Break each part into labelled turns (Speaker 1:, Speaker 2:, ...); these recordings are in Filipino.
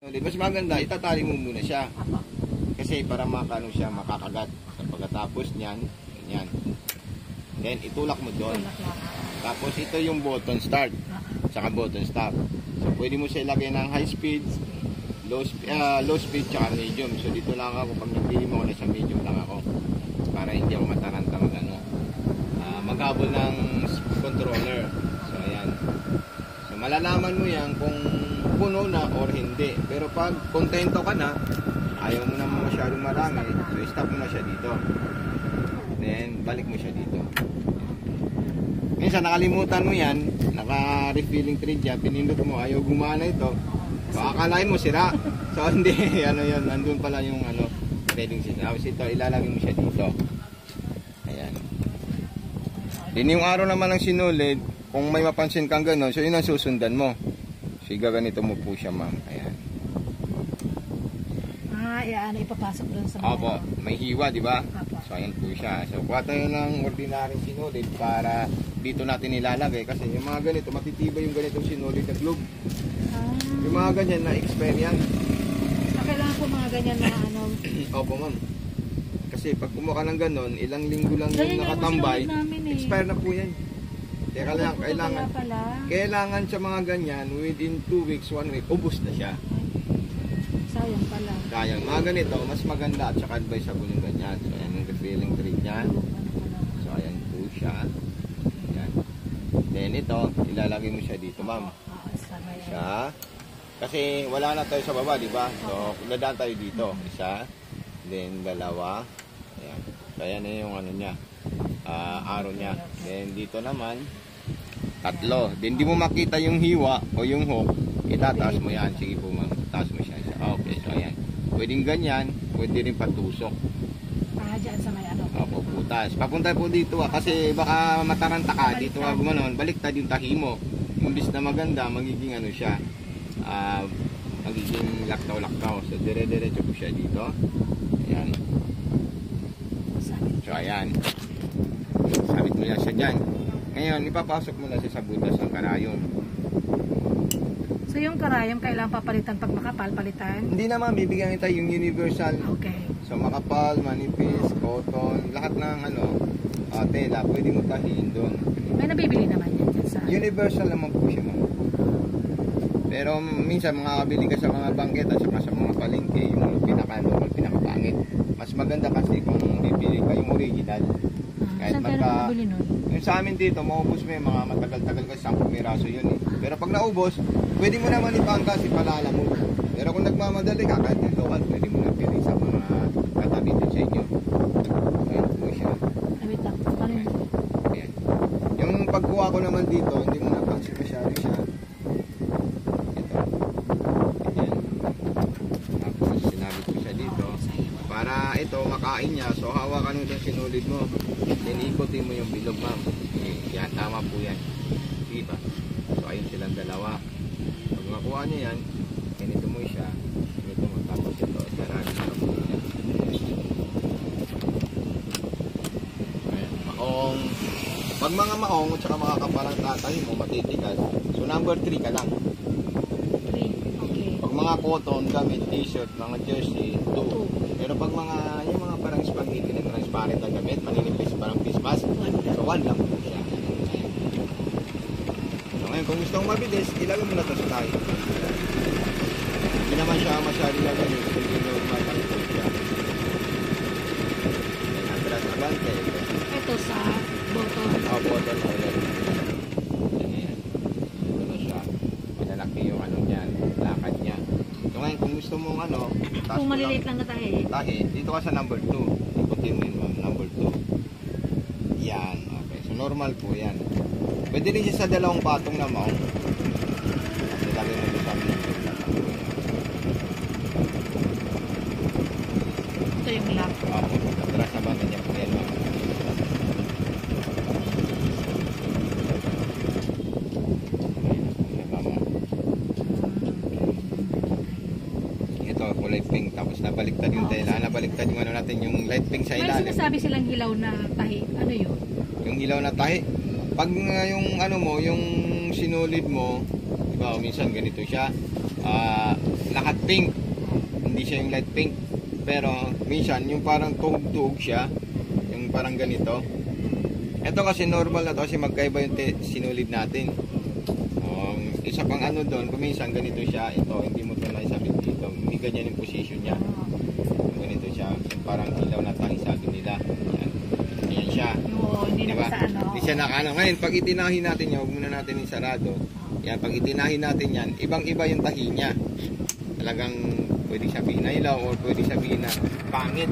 Speaker 1: Mas maganda, itatali mo muna siya.
Speaker 2: Apo.
Speaker 1: Kasi para makano siya makakagat. So, pagkatapos niyan, ganyan. Then itulak mo doon.
Speaker 2: Tulak lang.
Speaker 1: Tapos ito yung button start, saka button stop. So pwede mo siya ilagay ng high speed, low speed, saka medium. So dito lang ako, pag nagpili mo ako na sa medium lang ako. Para hindi ako mataranta maghabol ng controller. So ayan. So malalaman mo yan kung puno na or hindi. Pero pag kontento ka na, ayaw mo naman masyadong marami, so stop mo na siya dito. Then balik mo siya dito. Minsan nakalimutan mo yan, naka-refilling thread yan, pinindot mo, ayaw gumana ito. So akalain mo sira. So hindi, ano yun, nandun pala yung threading system. Tapos ito, ilalagay mo siya dito. Ayan. Din yung araw naman ng sinulid, kung may mapansin kang gano'n, so yun ang susundan mo. So gaganito mo po siya, ma'am. Ayan.
Speaker 2: Yan, ipapasok doon sa
Speaker 1: Opo, may hiwa, di ba?
Speaker 2: Opo.
Speaker 1: So ayan po siya. So kuha tayo ng ordinaryong sinulid para dito natin ilalagay kasi yung mga ganito, matitibay yung ganitong sinulid na glove. Yung mga ganyan na experience.
Speaker 2: Kailangan po mga ganyan na
Speaker 1: Opo, ma'am. Kasi pag kumuha ka ng ganon, ilang linggo lang yung nakatambay, expire na po yan. Kaya kailangan sa mga ganyan, within 2 weeks, 1 week, ubos na siya.
Speaker 2: Sayang pala.
Speaker 1: Sayang. Mga ganito, mas maganda at saka advisable yung ganyan. So ayan yung refilling thread niya. So ayan po siya. Ayan. Then ito, ilalagay mo siya dito, ma'am. Siya. Kasi wala na tayo sa baba, di ba? So dadaan tayo dito. Isa. Then dalawa. Ayan. So ayan na yung niya. Arrow niya. Then dito naman, tatlo. Then di mo makita yung hiwa o yung hook. Itataas mo yan. Sige po, ma'am. Taas mo siya. Okay, so ayan. Pwedeng ganyan, pwede rin patusok.
Speaker 2: Dyan sa may
Speaker 1: Opo, putas. Papunta po dito kasi baka mataranta ka. Dito ka gumanon, baliktad yung tahi mo. Imbis na maganda, magiging siya. Magiging laktaw-laktaw. So dire-diretso po siya dito. Ayan. So ayan. Sabit mo yan siya dyan. Ngayon, ipapasok mo na siya sa butas ng karayom.
Speaker 2: So yung karayom, kailangan papalitan pag makapal, palitan?
Speaker 1: Hindi naman, bibigyan kita yung universal.
Speaker 2: Okay.
Speaker 1: So makapal, manipis, cotton, lahat ng tela, pwede mo tahiin doon.
Speaker 2: May nabibili naman yan dyan sa...
Speaker 1: Universal naman po siya, ma'am. Pero minsan makakabili ka sa mga bangket at saka sa mga palengke, yung pinaka-normal, pinaka-pangit. Mas maganda kasi kung bibili ka yung original.
Speaker 2: Saan tayo nakabili nun?
Speaker 1: Yung sa amin dito, maubos mo yung mga matagal-tagal kasi 10 piraso yun eh. Pero pag naubos, pwede mo naman ipangkas, ipalala mo. Pero kung nagmamadali ka, kahit yung local, pwede mo na pili sa mga katabi dun sa inyo. Ayan po siya.
Speaker 2: Wait lang, paano yun?
Speaker 1: Ayan. Yung pagkuha ko naman dito, hindi mo napansin masyado siya. Ito. Ayan. Tapos sinabit ko siya dito. Para ito, makain niya. So hawakan mo yung sinulid mo. Then ikutin mo yung bilog, ma'am. Yan, tama po yan. Diba? So ayun silang dalawa. Pag makuha niya yan, ganito mo siya. Ganito mo. Tapos ito, sarado sa po niya. Ayan, maong. Pag mga maong at saka mga kaparang tatay mo, matitigas. So number 3 ka lang.
Speaker 2: 3, okay.
Speaker 1: Pag mga cotton, gamit, t-shirt, mga jersey, 2. Pero pag yung mga parang spaghetti na transparent na gamit, maninipis parang face mask, so 1 lang po siya. So ngayon, kung gusto mong mabilis, ilagay mo na ito sa tayo. Hindi naman siya masyari gagawin, hindi normal lang po siya. Then atras abante.
Speaker 2: Ito sa bottom.
Speaker 1: Bottom ulit. Yan. Ito na siya. Pinalaki yung niyan, lakad niya. So ngayon, kung gusto mong
Speaker 2: kung maliliit lang na tahi,
Speaker 1: dito ka sa number 2. Ikutin mo yun, number 2. Yan, okay. So normal po yan. Pwede rin siya sa dalawang patong na mount. Kasi lagi mo ito sa amin.
Speaker 2: ito yung lock.
Speaker 1: Atras na ba ganyan po yan, ma'am? Kulay pink, tapos nabaliktad yung tela, nabaliktad yung natin, yung light pink sa ilalim.
Speaker 2: May sinasabi silang hilaw na tahi, ano yun?
Speaker 1: Yung ilaw na tahi, pag yung mo, yung sinulid mo, diba, minsan ganito siya, lahat pink. Hindi siya yung light pink. Pero minsan yung parang tuhog-tuhog siya, yung parang ganito. Ito kasi normal na to kasi magkaiba yung sinulid natin. Isa pang ano doon, kuminsan ganito siya, ito hindi mo ito naisabit dito. Hindi ganyan yung position niya. Ganito siya, parang ilaw na tayo sabi nila. Ayan siya.
Speaker 2: Oo, hindi
Speaker 1: diba?
Speaker 2: na sa ano.
Speaker 1: Hindi siya nakano. Ngayon, pag itinahin natin yan, huwag muna natin yung sarado. Yan, pag itinahin natin yan, ibang-iba yung tahi niya. Talagang pwede sabihin na ilaw or pwede sabihin na pangit.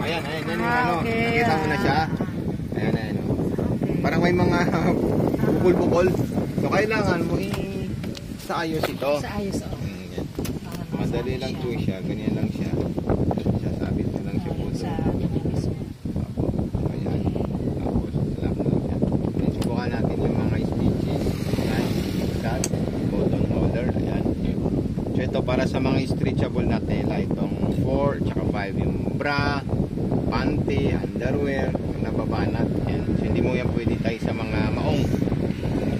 Speaker 1: Ayan, yan yung ano.
Speaker 2: Okay.
Speaker 1: Nakita mo na siya. Ayan. Parang may mga bukol-bukol. So, kailangan mo sa ayos ito.
Speaker 2: Sa ayos, oo.
Speaker 1: Yan. Madali lang po siya. Ganyan lang siya. Sasabit mo lang siya po.
Speaker 2: Sa
Speaker 1: Ayan. Tapos, alam mo lang siya. Then, subukan natin yung mga stitches. Ayan. Cut. Button holder. Ayan. So, ito para sa mga stretchable na tela. Itong 4, tsaka 5 yung bra, panty, underwear, nababanat. Ayan. So, hindi mo yan pwede tayo sa mga maong.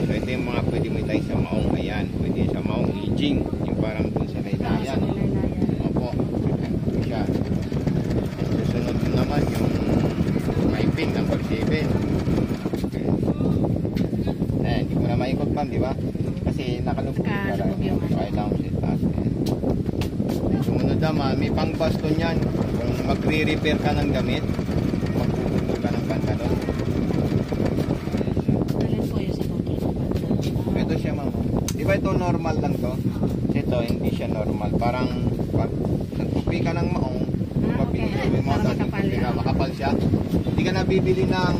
Speaker 1: So, ito yung mga pwede mo tayo sa maong. Ayan. Pwede sa maong aging. Yung parang dun sa laylayan. Opo. Ito siya. At susunod naman yung piping number 7. Okay. Ayan. Hindi ko na maikot ma'am, di ba? Kasi nakalubog yung
Speaker 2: Nakalubog yung
Speaker 1: so, kailangan ko siya taas. Sumunod naman, may pang baston yan. Kung magre-repair ka ng gamit, magpupulog ka ng pantalon.
Speaker 2: Alin po yung sa button ng pantalon?
Speaker 1: Ito siya ma'am. Di ba ito normal lang to? Ito hindi siya normal. Parang pag nagpupi ka ng maong,
Speaker 2: Okay.
Speaker 1: mo,
Speaker 2: Para makapal yan.
Speaker 1: makapal siya. Hindi ka nabibili ng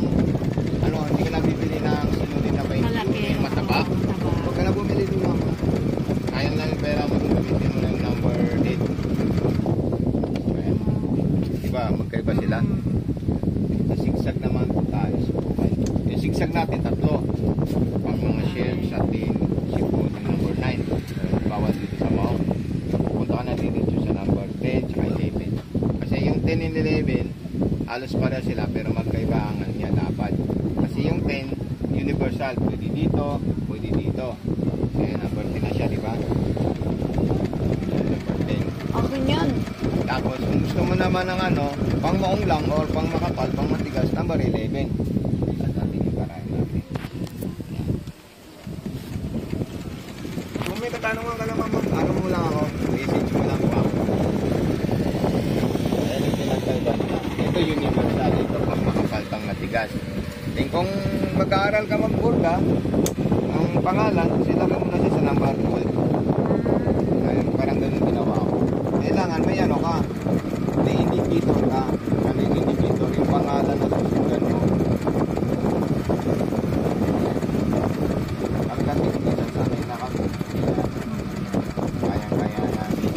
Speaker 1: hindi ka nabibili ng sinulid na 20
Speaker 2: Malaki.
Speaker 1: yung mataba.
Speaker 2: Mataba.
Speaker 1: Huwag ka na bumili doon ma'am. Kaya lang yung pera mo doon, gamitin mo ng number 8. Ayan. Diba, magkaiba sila. Sa sigsag naman tayo. Yung sigsag natin, 3. Pang mga shell, satin, sipon, yung number 9. Bawal dito sa maong. Pupunta ka na dito sa number 10, tsaka 11. Kasi yung 10 and 11, halos para sila, pero magkaiba ang niya dapat. Kasi yung 10, universal. Pwede dito, pwede dito. Kaya number 10 na siya, di ba? Number 10.
Speaker 2: Akin yan.
Speaker 1: Tapos, kung gusto mo naman ng pang maong lang or pang makapal, pang matigas, number 11. At natin yung parahin natin. Yan. Kung may katanungan ka naman, ano mo lang ako, message mo lang ako. Ayan yung pinagkaiba niya. Ito universal, ito pang makapal, pang matigas. Then kung mag-aaral ka mag-burga, ang pangalan, silagay mo na siya sa number 12. Ayun, parang ganun ginawa ko. Kailangan may ka, may indicator ka. Ano yung indicator? Yung pangalan na susundan mo. Pagdating dito sa amin na kami, kaya namin.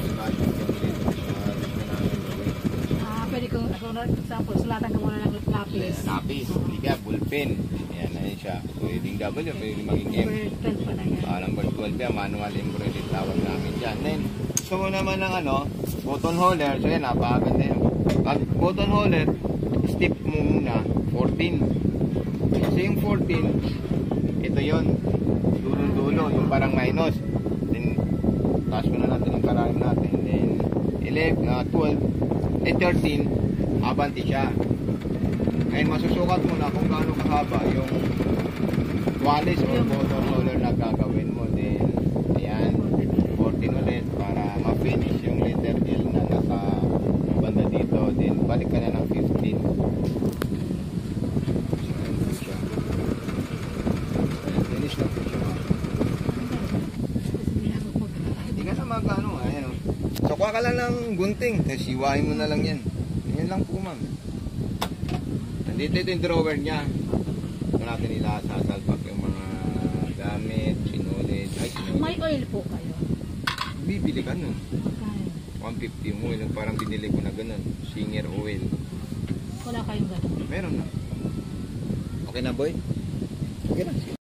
Speaker 1: Imagine kami dito sa
Speaker 2: Pwede ko, for example, sulatan ka muna ng lapis.
Speaker 1: lapis, liga, bullpen. Ayan, ayun siya. Pwedeng W, pwedeng maging M.
Speaker 2: Number 12 pa na yan.
Speaker 1: Number 12 yan, manual embroidery tawag namin dyan. Then, gusto mo naman ng button holder. So yan, napakaganda yun. Pag button holder, step mo muna, 14. Kasi yung 14, ito yon dulo-dulo, yung parang minus. Then, taas ko na natin yung karayom natin. Then, 12, 13, abanti siya. Ngayon, masusukat mo na kung gaano kahaba yung walis or button holder na gagawin mo. Then, ayan, 14 ulit para ma-finish yung letter L na nasa banda dito. Then, balik ka na ng 15. Finish na po siya. Hindi ka na magkano. Ayan o. So, kuha ka lang ng gunting. Tapos, siwahin mo na lang yan. Yan lang po, ma'am. Nandito ito yung drawer niya. Ito natin nila sasalpak yung mga gamit, sinulid.
Speaker 2: May oil po kayo.
Speaker 1: Bibili ka nun.
Speaker 2: Okay.
Speaker 1: 150 yung oil. Parang binili ko na ganun. Singer oil.
Speaker 2: Wala kayong ganun.
Speaker 1: Meron na. Okay na, boy? Okay na.